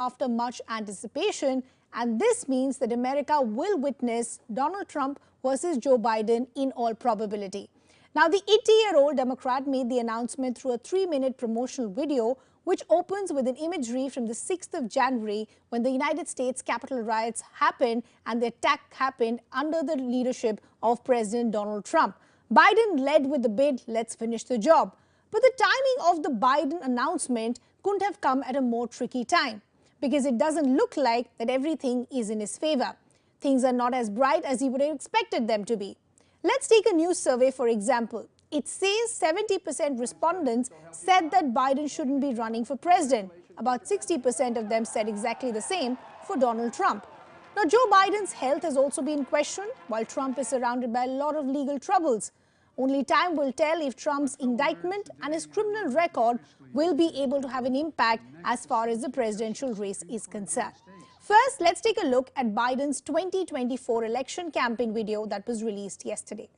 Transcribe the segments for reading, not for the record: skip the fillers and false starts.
after much anticipation, and this means that America will witness Donald Trump versus Joe Biden in all probability. Now, the 80-year-old Democrat made the announcement through a 3-minute promotional video, which opens with an imagery from the 6th of January when the United States Capitol riots happened and the attack happened under the leadership of President Donald Trump. Biden led with the bid, "Let's finish the job." But the timing of the Biden announcement couldn't have come at a more tricky time, because it doesn't look like that everything is in his favor. Things are not as bright as he would have expected them to be. Let's take a news survey, for example. It says 70% respondents said that Biden shouldn't be running for president. About 60% of them said exactly the same for Donald Trump. Now, Joe Biden's health has also been questioned, while Trump is surrounded by a lot of legal troubles. Only time will tell if Trump's indictment and his criminal record will be able to have an impact as far as the presidential race is concerned. First, let's take a look at Biden's 2024 election campaign video that was released yesterday.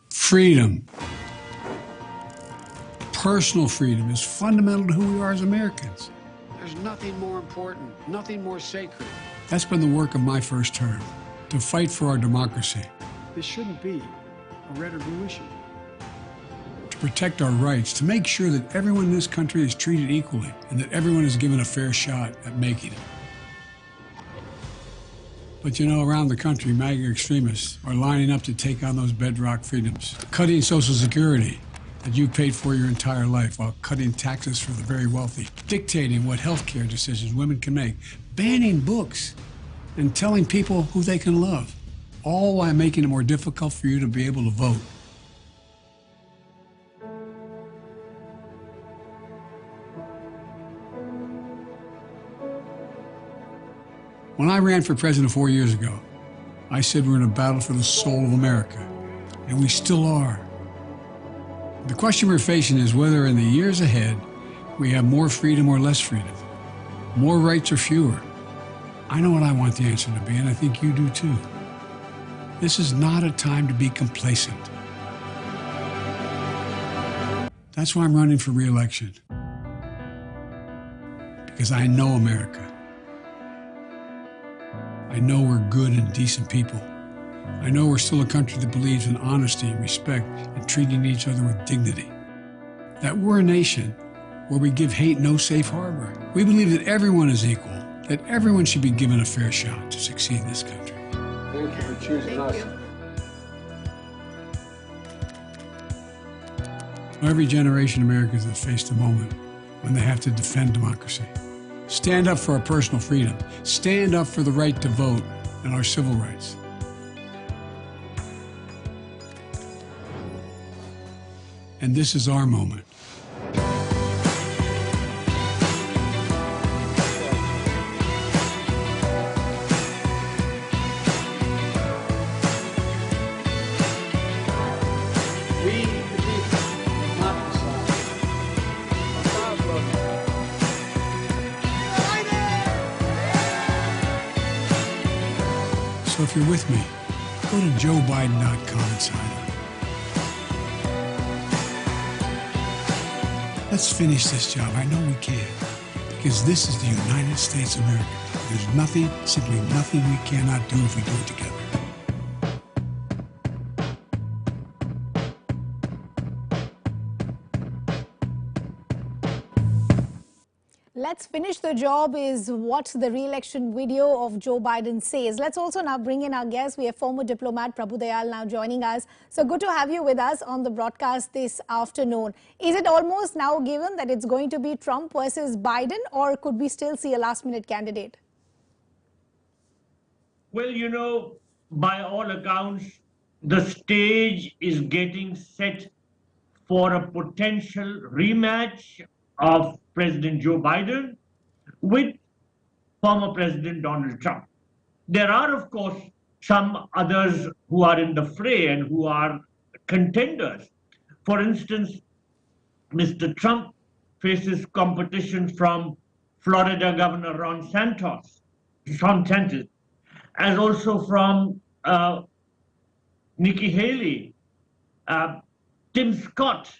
Freedom, personal freedom, is fundamental to who we are as Americans. There's nothing more important, nothing more sacred. That's been the work of my first term, to fight for our democracy. This shouldn't be a red or blue issue. To protect our rights, to make sure that everyone in this country is treated equally and that everyone is given a fair shot at making it. But you know, around the country, MAGA extremists are lining up to take on those bedrock freedoms. Cutting Social Security that you've paid for your entire life while cutting taxes for the very wealthy. Dictating what health care decisions women can make. Banning books and telling people who they can love. All while making it more difficult for you to be able to vote. When I ran for president 4 years ago, I said we're in a battle for the soul of America, and we still are. The question we're facing is whether in the years ahead we have more freedom or less freedom, more rights or fewer. I know what I want the answer to be, and I think you do too. This is not a time to be complacent. That's why I'm running for re-election, because I know America. I know we're good and decent people. I know we're still a country that believes in honesty and respect and treating each other with dignity. That we're a nation where we give hate no safe harbor. We believe that everyone is equal, that everyone should be given a fair shot to succeed in this country. Thank you for choosing us. Every generation of Americans has faced a moment when they have to defend democracy. Stand up for our personal freedom. Stand up for the right to vote and our civil rights. And this is our moment. So if you're with me, go to joebiden.com and sign up. Let's finish this job. I know we can, because this is the United States of America. There's nothing, simply nothing we cannot do if we do it together. Let's finish the job is what the re-election video of Joe Biden says. Let's also now bring in our guest. We have former diplomat Prabhu Dayal now joining us. So good to have you with us on the broadcast this afternoon. Is it almost now given that it's going to be Trump versus Biden, or could we still see a last-minute candidate? Well, you know, by all accounts, the stage is getting set for a potential rematch of President Joe Biden with former President Donald Trump. There are, of course, some others who are in the fray and who are contenders. For instance, Mr. Trump faces competition from Florida Governor Ron DeSantis, as also from Nikki Haley, Tim Scott.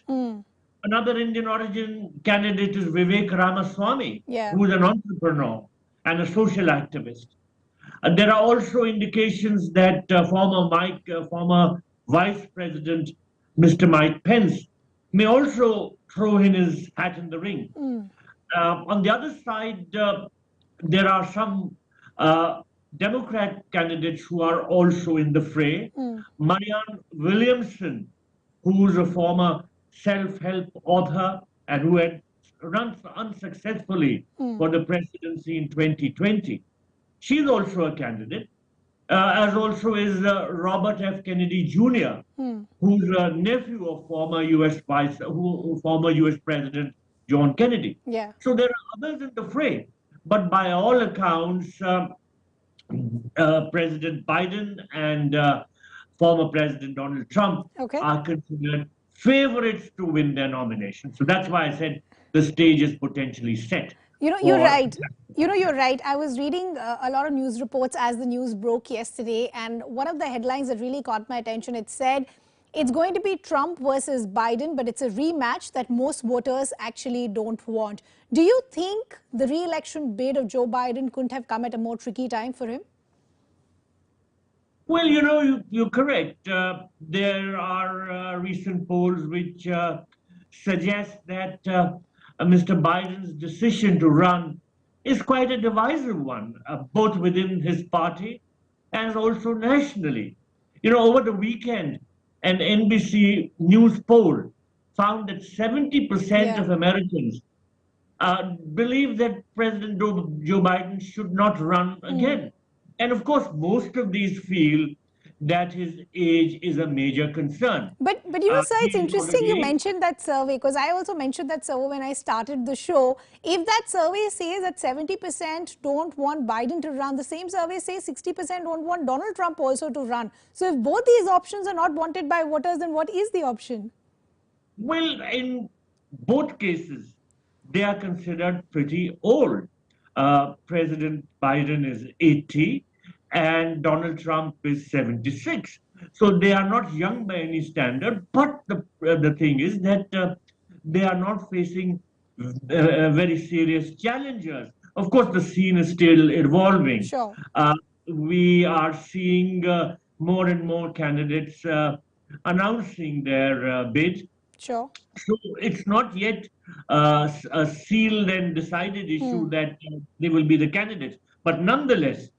Another Indian origin candidate is Vivek Ramaswamy, Yeah. who is an entrepreneur and a social activist. There are also indications that former Vice President Mr. Mike Pence may also throw in his hat in the ring. On the other side, there are some Democrat candidates who are also in the fray. Marianne Williamson, who's a former self-help author and who had run unsuccessfully for the presidency in 2020. She's also a candidate, as also is Robert F. Kennedy Jr., who's a nephew of former U.S. President John Kennedy. Yeah. So there are others in the fray, but by all accounts, President Biden and former President Donald Trump are considered favorites to win their nomination. So that's why I said the stage is potentially set. You're right. You're right. I was reading a lot of news reports as the news broke yesterday, and one of the headlines that really caught my attention, it said it's going to be Trump versus Biden, but it's a rematch that most voters actually don't want. Do you think the re-election bid of Joe Biden couldn't have come at a more tricky time for him? Well, you're correct. There are recent polls which suggest that Mr. Biden's decision to run is quite a divisive one, both within his party and also nationally. Over the weekend, an NBC News poll found that 70% of Americans believe that President Joe Biden should not run again. And of course, most of these feel that his age is a major concern. But sir, it's interesting you mentioned that survey, because I also mentioned that survey when I started the show. If that survey says that 70% don't want Biden to run, the same survey says 60% don't want Donald Trump also to run. So if both these options are not wanted by voters, then what is the option? Well, in both cases, they are considered pretty old. President Biden is 80 and Donald Trump is 76. So they are not young by any standard, but the thing is that they are not facing very serious challenges. Of course, the scene is still evolving. Sure. We are seeing more and more candidates announcing their bid. Sure. So it's not yet a sealed and decided issue that they will be the candidates. But nonetheless,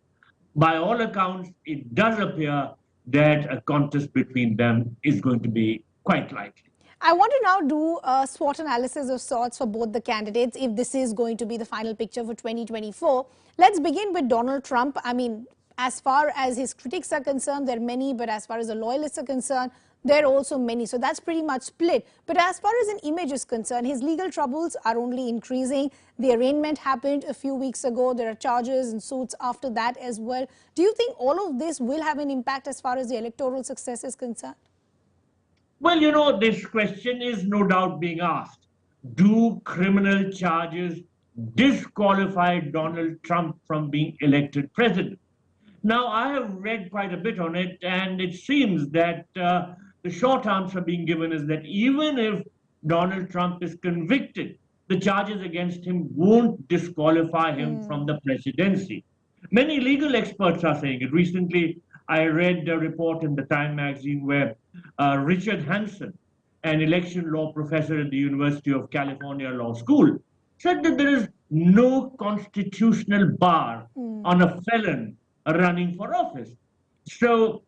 by all accounts, it does appear that a contest between them is going to be quite likely. I want to now do a SWOT analysis of sorts for both the candidates, if this is going to be the final picture for 2024. Let's begin with Donald Trump. I mean, as far as his critics are concerned, there are many, but as far as the loyalists are concerned, there are also many. So that's pretty much split. But as far as an image is concerned, his legal troubles are only increasing. The arraignment happened a few weeks ago. There are charges and suits after that as well. Do you think all of this will have an impact as far as the electoral success is concerned? Well, this question is no doubt being asked. Do criminal charges disqualify Donald Trump from being elected president? Now, I have read quite a bit on it, and it seems that the short answer being given is that even if Donald Trump is convicted, the charges against him won't disqualify him from the presidency. Many legal experts are saying it. Recently, I read a report in the Time magazine where Richard Hansen, an election law professor at the University of California Law School, said that there is no constitutional bar on a felon running for office. So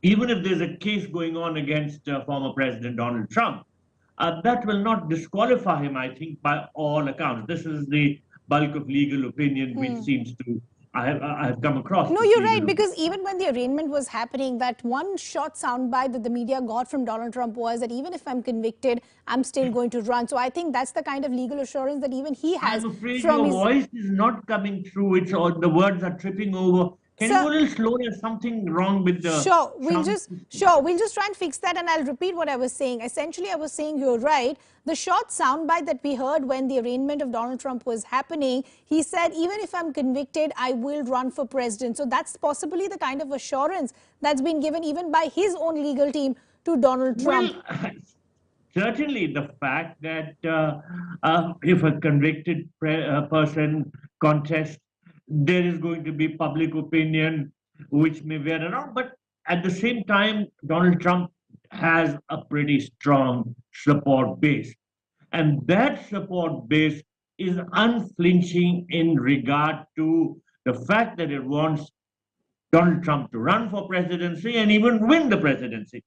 even if there's a case going on against former President Donald Trump, that will not disqualify him, I think, by all accounts. This is the bulk of legal opinion which seems to I have come across. No, you're right, because even when the arraignment was happening, that one short soundbite that the media got from Donald Trump was that even if I'm convicted, I'm still going to run. So I think that's the kind of legal assurance that even he has. I'm afraid your voice is not coming through. The words are tripping over Can you go a little slower? There's something wrong with the sound. We'll just try and fix that, and I'll repeat what I was saying. Essentially, I was saying you're right. The short soundbite that we heard when the arraignment of Donald Trump was happening, he said, even if I'm convicted, I will run for president. So that's possibly the kind of assurance that's been given even by his own legal team to Donald Trump. Well, certainly the fact that if a convicted person contests, there is going to be public opinion which may wear around. But at the same time, Donald Trump has a pretty strong support base. And that support base is unflinching in regard to the fact that it wants Donald Trump to run for presidency and even win the presidency.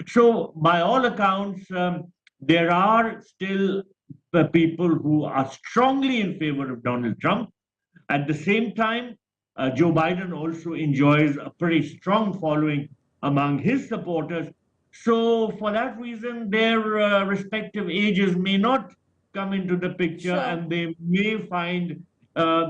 So, by all accounts, there are still people who are strongly in favor of Donald Trump. At the same time, Joe Biden also enjoys a pretty strong following among his supporters. So, for that reason, their respective ages may not come into the picture, and they may find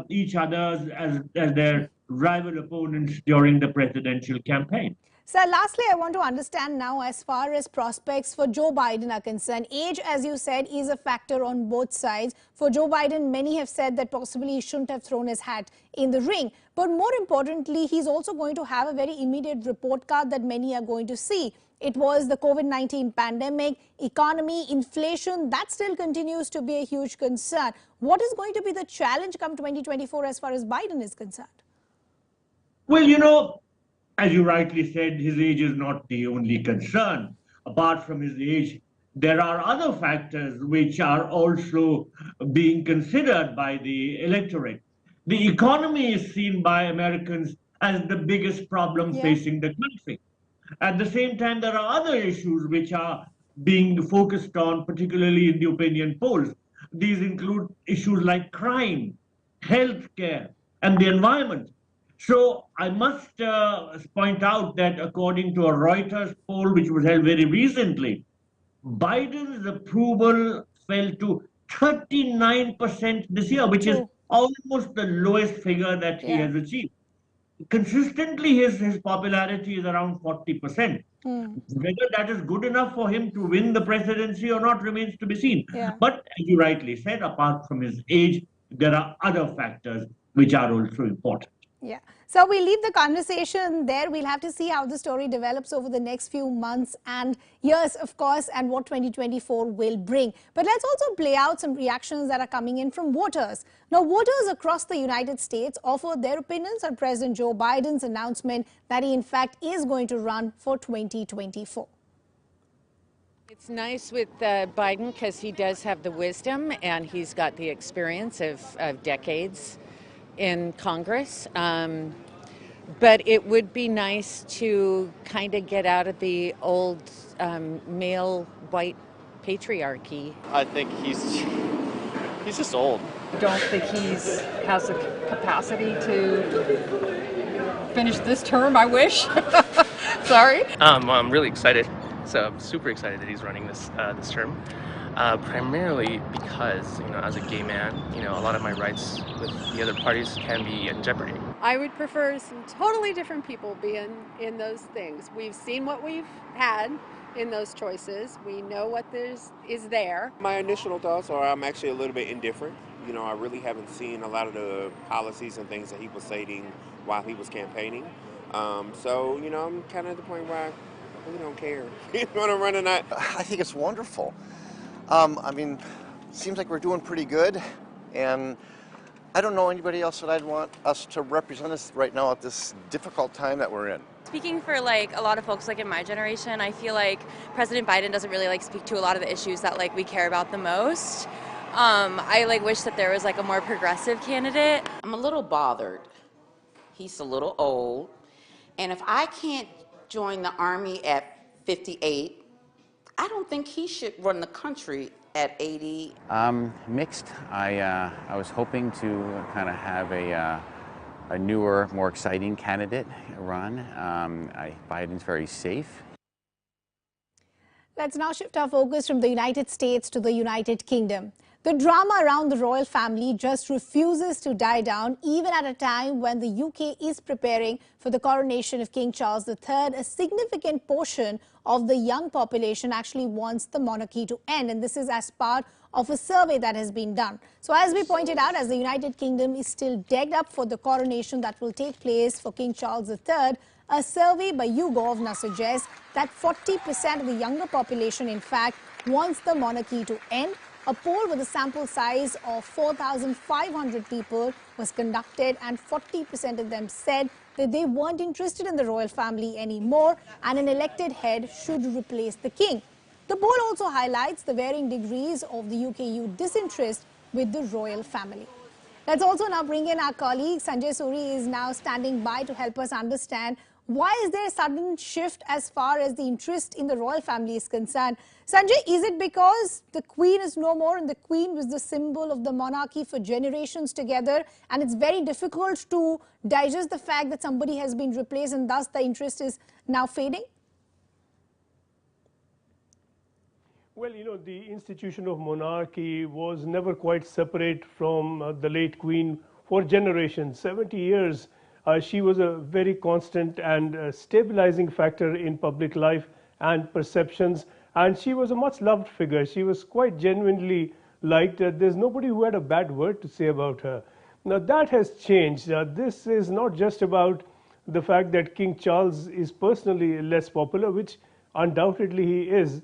each other as their rival opponents during the presidential campaign. Sir, lastly, I want to understand now, as far as prospects for Joe Biden are concerned, age, as you said, is a factor on both sides. For Joe Biden, many have said that possibly he shouldn't have thrown his hat in the ring. But more importantly, he's also going to have a very immediate report card that many are going to see. It was the COVID-19 pandemic, economy, inflation, that still continues to be a huge concern. What is going to be the challenge come 2024 as far as Biden is concerned? Well, as you rightly said, his age is not the only concern. Apart from his age, there are other factors which are also being considered by the electorate. The economy is seen by Americans as the biggest problem facing the country. At the same time, there are other issues which are being focused on, particularly in the opinion polls. These include issues like crime, healthcare, and the environment. So I must point out that according to a Reuters poll, which was held very recently, Biden's approval fell to 39% this year, which is almost the lowest figure that he has achieved. Consistently, his popularity is around 40%. Whether that is good enough for him to win the presidency or not remains to be seen. But as you rightly said, apart from his age, there are other factors which are also important. Yeah. So we leave the conversation there. We'll have to see how the story develops over the next few months and years, of course, and what 2024 will bring. But let's also play out some reactions that are coming in from voters. Now, voters across the United States offered their opinions on President Joe Biden's announcement that he, in fact, is going to run for 2024. It's nice with Biden because he does have the wisdom and he's got the experience of decades in Congress, but it would be nice to kind of get out of the old male white patriarchy. I think he's just old. Don't think he's has the capacity to finish this term. I wish. Sorry. I'm really excited. So I'm super excited that he's running this term. Primarily because, as a gay man, a lot of my rights with the other parties can be in jeopardy. I would prefer some totally different people be in those things. We've seen what we've had in those choices. We know what is there. My initial thoughts are I'm actually a little bit indifferent. I really haven't seen a lot of the policies and things that he was stating while he was campaigning. So, I'm kind of at the point where I really don't care. When I'm running that. I think it's wonderful. Seems like we're doing pretty good, and I don't know anybody else that I'd want us to represent us right now at this difficult time that we're in. Speaking for a lot of folks in my generation, I feel like President Biden doesn't really speak to a lot of the issues that we care about the most. I wish that there was a more progressive candidate. I'm a little bothered. He's a little old, and if I can't join the Army at 58, I don't think he should run the country at 80. Mixed. I was hoping to kind of have a newer, more exciting candidate run. Biden's very safe. Let's now shift our focus from the United States to the United Kingdom. The drama around the royal family just refuses to die down, even at a time when the UK is preparing for the coronation of King Charles III. A significant portion of the young population actually wants the monarchy to end, and this is as part of a survey that has been done. So as we pointed out, as the United Kingdom is still decked up for the coronation that will take place for King Charles III, a survey by YouGov now suggests that 40% of the younger population, in fact, wants the monarchy to end. A poll with a sample size of 4,500 people was conducted, and 40% of them said that they weren't interested in the royal family anymore and an elected head should replace the king. The poll also highlights the varying degrees of the UK youth disinterest with the royal family. Let's also now bring in our colleague Sanjay Suri is now standing by to help us understand why is there a sudden shift as far as the interest in the royal family is concerned. Sanjay, is it because the Queen is no more and the Queen was the symbol of the monarchy for generations together, and it's very difficult to digest the fact that somebody has been replaced and thus the interest is now fading? Well, you know, the institution of monarchy was never quite separate from the late Queen for generations. 70 years, she was a very constant and stabilizing factor in public life and perceptions. And she was a much loved figure. She was quite genuinely liked. There's nobody who had a bad word to say about her. Now that has changed. This is not just about the fact that King Charles is personally less popular, which undoubtedly he is.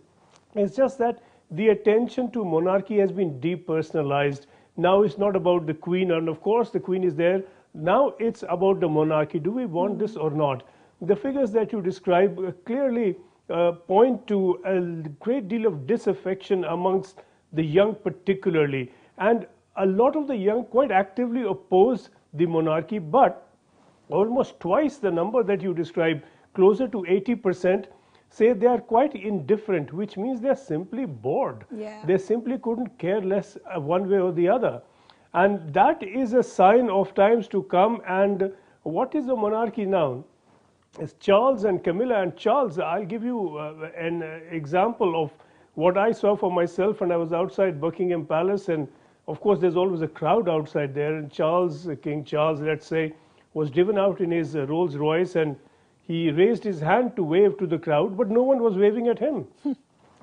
It's just that the attention to monarchy has been depersonalized. Now it's not about the Queen, and of course the Queen is there. Now it's about the monarchy. Do we want this or not? The figures that you describe clearly point to a great deal of disaffection amongst the young particularly. And a lot of the young quite actively oppose the monarchy, but almost twice the number that you describe, closer to 80%, say they are quite indifferent, which means they're simply bored. Yeah. They simply couldn't care less one way or the other. And that is a sign of times to come. And what is the monarchy now? It's Charles and Camilla. And Charles, I'll give you an example of what I saw for myself when I was outside Buckingham Palace. And of course, there's always a crowd outside there. And Charles, King Charles, let's say, was driven out in his Rolls Royce, and he raised his hand to wave to the crowd, but no one was waving at him.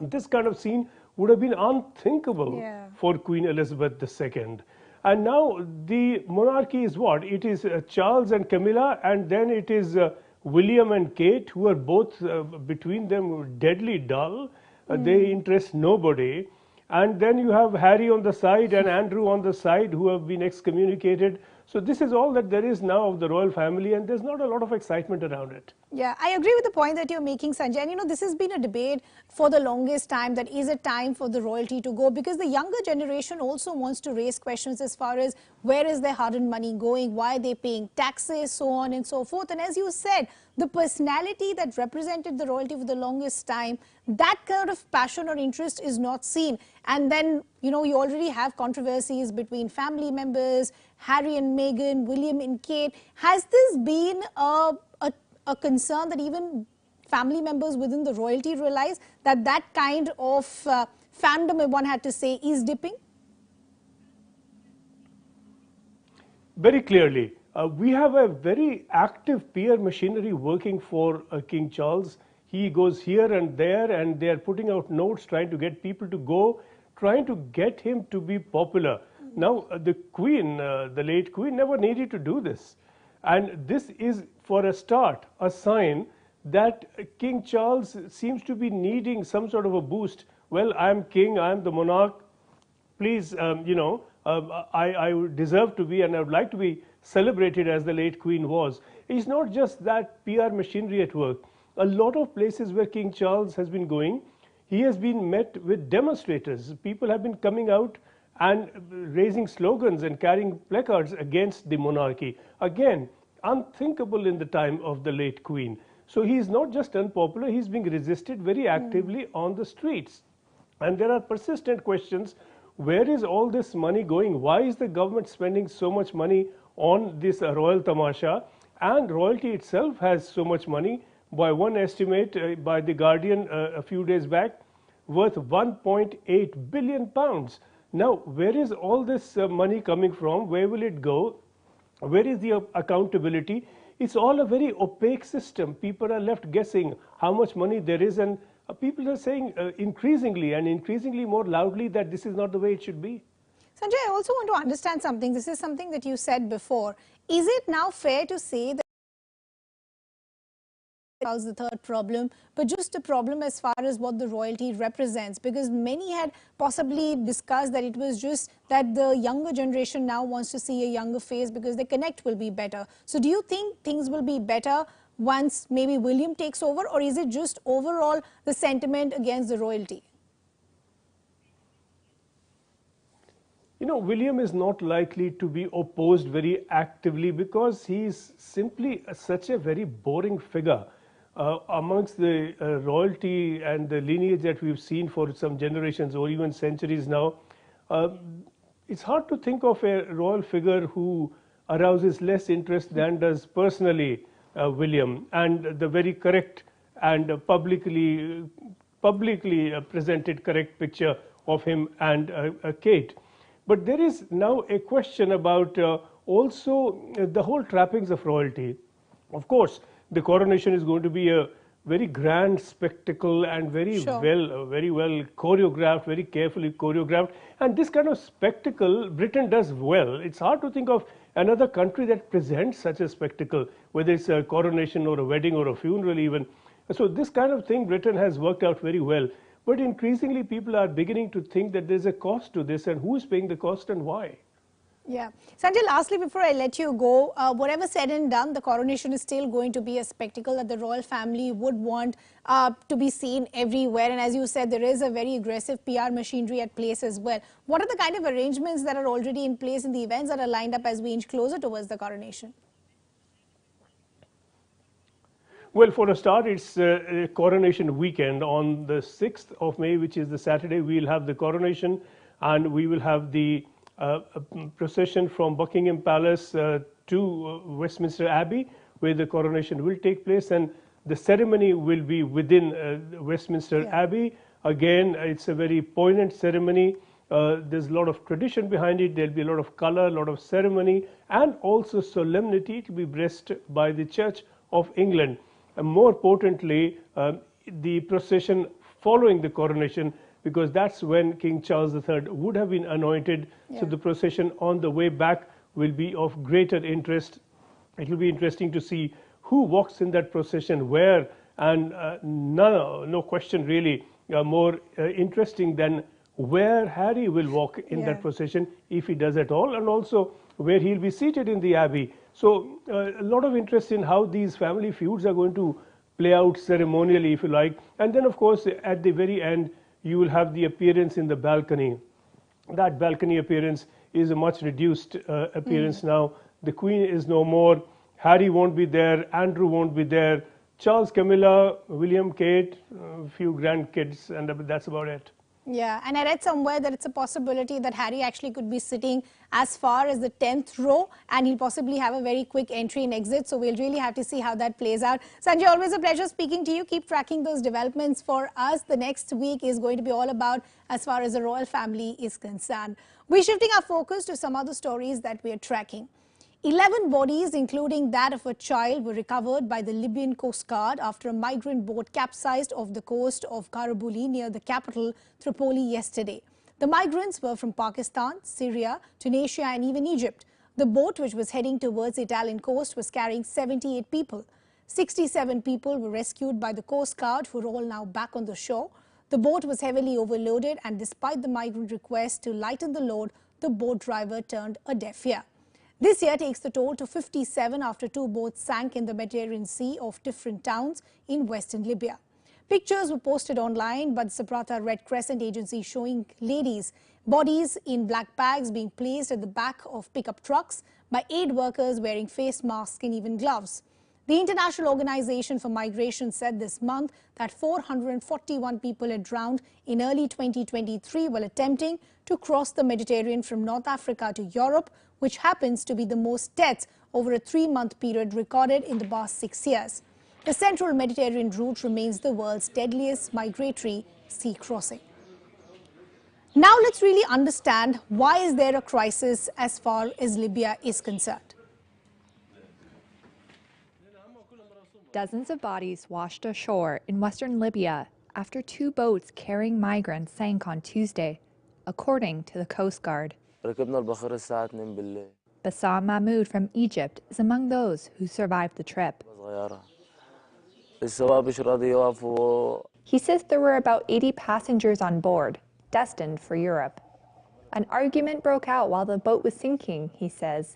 This kind of scene would have been unthinkable for Queen Elizabeth II. And now the monarchy is what? It is Charles and Camilla, and then it is William and Kate, who are both, between them, deadly dull. They interest nobody. And then you have Harry on the side and Andrew on the side, who have been excommunicated. So this is all that there is now of the royal family, and there's not a lot of excitement around it. Yeah, I agree with the point that you're making, Sanjay. And you know, this has been a debate for the longest time, that is it time for the royalty to go? Because the younger generation also wants to raise questions as far as where is their hard-earned money going, why are they paying taxes, so on and so forth. And as you said, the personality that represented the royalty for the longest time, that kind of passion or interest is not seen. And then, you know, you already have controversies between family members, Harry and Meghan, William and Kate. Has this been a concern that even family members within the royalty realize that that kind of fandom, if one had to say, is dipping? Very clearly. We have a very active PR machinery working for King Charles. He goes here and there, and they are putting out notes, trying to get people to go, trying to get him to be popular. Now, the Queen, the late Queen, never needed to do this. And this is, for a start, a sign that King Charles seems to be needing some sort of a boost. Well, I'm king, I'm the monarch. Please, I deserve to be, and I would like to be celebrated as the late Queen was. It's not just that PR machinery at work. A lot of places where King Charles has been going, he has been met with demonstrators. People have been coming out and raising slogans and carrying placards against the monarchy. Again, unthinkable in the time of the late Queen. So he's not just unpopular, he's being resisted very actively on the streets. And there are persistent questions. Where is all this money going? Why is the government spending so much money on this royal tamasha? And royalty itself has so much money. By one estimate by The Guardian a few days back, worth 1.8 billion pounds. Now, where is all this money coming from? Where will it go? Where is the accountability? It's all a very opaque system. People are left guessing how much money there is, and people are saying increasingly and increasingly more loudly that this is not the way it should be. Sanjay, I also want to understand something. This is something that you said before. Is it now fair to say that the third problem, but just a problem as far as what the royalty represents? Because many had possibly discussed that it was just that the younger generation now wants to see a younger face because the connect will be better. So do you think things will be better once maybe William takes over, or is it just overall the sentiment against the royalty? You know, William is not likely to be opposed very actively because he's simply such a very boring figure. Amongst the royalty and the lineage that we've seen for some generations or even centuries now, it's hard to think of a royal figure who arouses less interest than does personally William, and the very correct and publicly presented correct picture of him and Kate. But there is now a question about also the whole trappings of royalty. Of course, the coronation is going to be a very grand spectacle and very well choreographed, very carefully choreographed. And this kind of spectacle Britain does well. It's hard to think of another country that presents such a spectacle, whether it's a coronation or a wedding or a funeral even. So this kind of thing Britain has worked out very well. But increasingly people are beginning to think that there's a cost to this, and who is paying the cost and why? Yeah. Sanjay, lastly, before I let you go, whatever said and done, the coronation is still going to be a spectacle that the royal family would want to be seen everywhere. And as you said, there is a very aggressive PR machinery at place as well. What are the kind of arrangements that are already in place in the events that are lined up as we inch closer towards the coronation? Well, for a start, it's a coronation weekend. On the 6th of May, which is the Saturday, we'll have the coronation, and we will have the procession from Buckingham Palace to Westminster Abbey, where the coronation will take place, and the ceremony will be within Westminster Abbey. Again, it's a very poignant ceremony. There's a lot of tradition behind it. There'll be a lot of color, a lot of ceremony, and also solemnity to be blessed by the Church of England. And more potently, the procession following the coronation, because that's when King Charles III would have been anointed. So the procession on the way back will be of greater interest. It will be interesting to see who walks in that procession, where, and no question really more interesting than where Harry will walk in that procession, if he does at all, and also where he'll be seated in the Abbey. So a lot of interest in how these family feuds are going to play out ceremonially, if you like. And then, of course, at the very end, you will have the appearance in the balcony. That balcony appearance is a much reduced appearance now. The Queen is no more. Harry won't be there. Andrew won't be there. Charles, Camilla, William, Kate, a few grandkids, and that's about it. Yeah, and I read somewhere that it's a possibility that Harry actually could be sitting as far as the 10th row, and he'll possibly have a very quick entry and exit. So we'll really have to see how that plays out. Sanjay, always a pleasure speaking to you. Keep tracking those developments for us. The next week is going to be all about as far as the royal family is concerned. We're shifting our focus to some other stories that we are tracking. 11 bodies, including that of a child, were recovered by the Libyan Coast Guard after a migrant boat capsized off the coast of Garibaldi near the capital, Tripoli, yesterday. The migrants were from Pakistan, Syria, Tunisia and even Egypt. The boat, which was heading towards the Italian coast, was carrying 78 people. 67 people were rescued by the Coast Guard, who are all now back on the shore. The boat was heavily overloaded, and despite the migrant request to lighten the load, the boat driver turned a deaf ear. This year takes the toll to 57 after 2 boats sank in the Mediterranean Sea of different towns in western Libya. Pictures were posted online by the Sabrata Red Crescent Agency showing bodies in black bags being placed at the back of pickup trucks by aid workers wearing face masks and even gloves. The International Organization for Migration said this month that 441 people had drowned in early 2023 while attempting to cross the Mediterranean from North Africa to Europe, which happens to be the most deaths over a 3-month period recorded in the past 6 years. The central Mediterranean route remains the world's deadliest migratory sea crossing. Now let's really understand why is there a crisis as far as Libya is concerned. Dozens of bodies washed ashore in western Libya after 2 boats carrying migrants sank on Tuesday, according to the Coast Guard. Bassam Mahmoud from Egypt is among those who survived the trip. He says there were about 80 passengers on board, destined for Europe. An argument broke out while the boat was sinking, he says,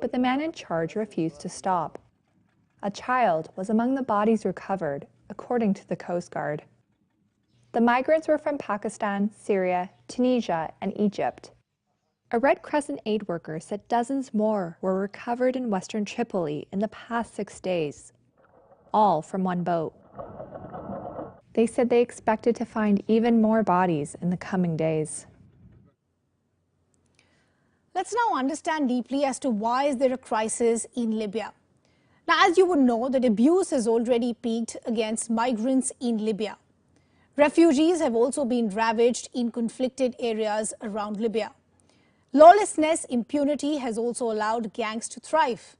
but the man in charge refused to stop. A child was among the bodies recovered, according to the Coast Guard. The migrants were from Pakistan, Syria, Tunisia, and Egypt. A Red Crescent aid worker said dozens more were recovered in western Tripoli in the past 6 days, all from one boat. They said they expected to find even more bodies in the coming days. Let's now understand deeply as to why is there a crisis in Libya. Now, as you would know, that abuse has already peaked against migrants in Libya. Refugees have also been ravaged in conflicted areas around Libya. Lawlessness, impunity has also allowed gangs to thrive.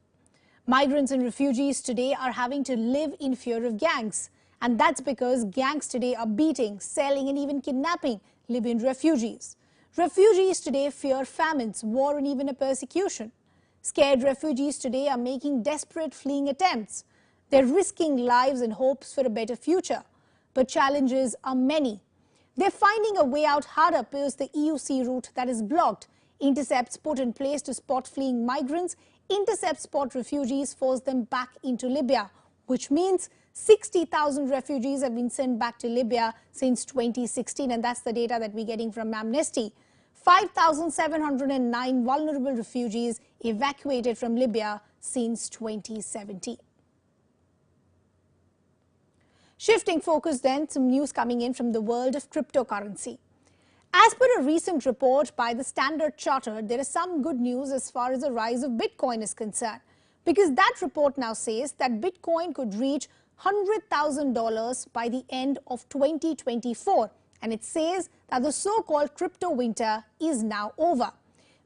Migrants and refugees today are having to live in fear of gangs. And that's because gangs today are beating, selling and even kidnapping Libyan refugees. Refugees today fear famines, war and even a persecution. Scared refugees today are making desperate fleeing attempts. They're risking lives and hopes for a better future. But challenges are many. They're finding a way out harder because the EUC route that is blocked. Intercepts put in place to spot fleeing migrants, intercept spot refugees, force them back into Libya, which means 60,000 refugees have been sent back to Libya since 2016, and that's the data that we're getting from Amnesty. 5,709 vulnerable refugees evacuated from Libya since 2017. Shifting focus then, some news coming in from the world of cryptocurrency. As per a recent report by the Standard Chartered, there is some good news as far as the rise of Bitcoin is concerned, because that report now says that Bitcoin could reach $100,000 by the end of 2024, and it says that the so-called crypto winter is now over.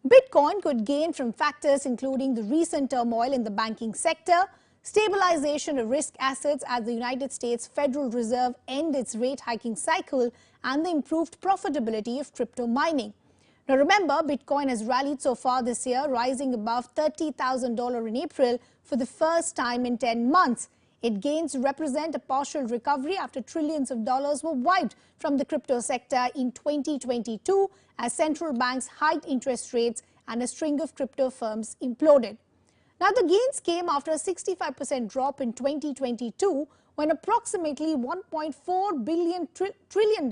Bitcoin could gain from factors including the recent turmoil in the banking sector, stabilization of risk assets as the United States Federal Reserve ends its rate hiking cycle, and the improved profitability of crypto mining. Now remember, Bitcoin has rallied so far this year, rising above $30,000 in April for the first time in 10 months. Its gains represent a partial recovery after trillions of dollars were wiped from the crypto sector in 2022 as central banks hiked interest rates and a string of crypto firms imploded. Now the gains came after a 65% drop in 2022 when approximately $1.4 trillion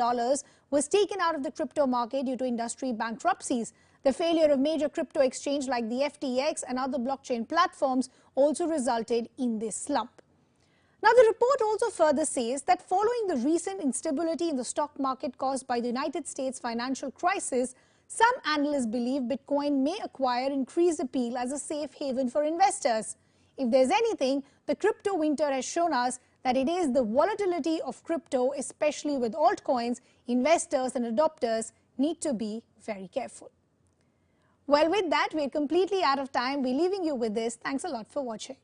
was taken out of the crypto market due to industry bankruptcies. The failure of major crypto exchanges like the FTX and other blockchain platforms also resulted in this slump. Now, the report also further says that following the recent instability in the stock market caused by the United States financial crisis, some analysts believe Bitcoin may acquire increased appeal as a safe haven for investors. If there's anything, the crypto winter has shown us that it is the volatility of crypto, especially with altcoins, investors and adopters need to be very careful. Well, with that, we're completely out of time. We're leaving you with this. Thanks a lot for watching.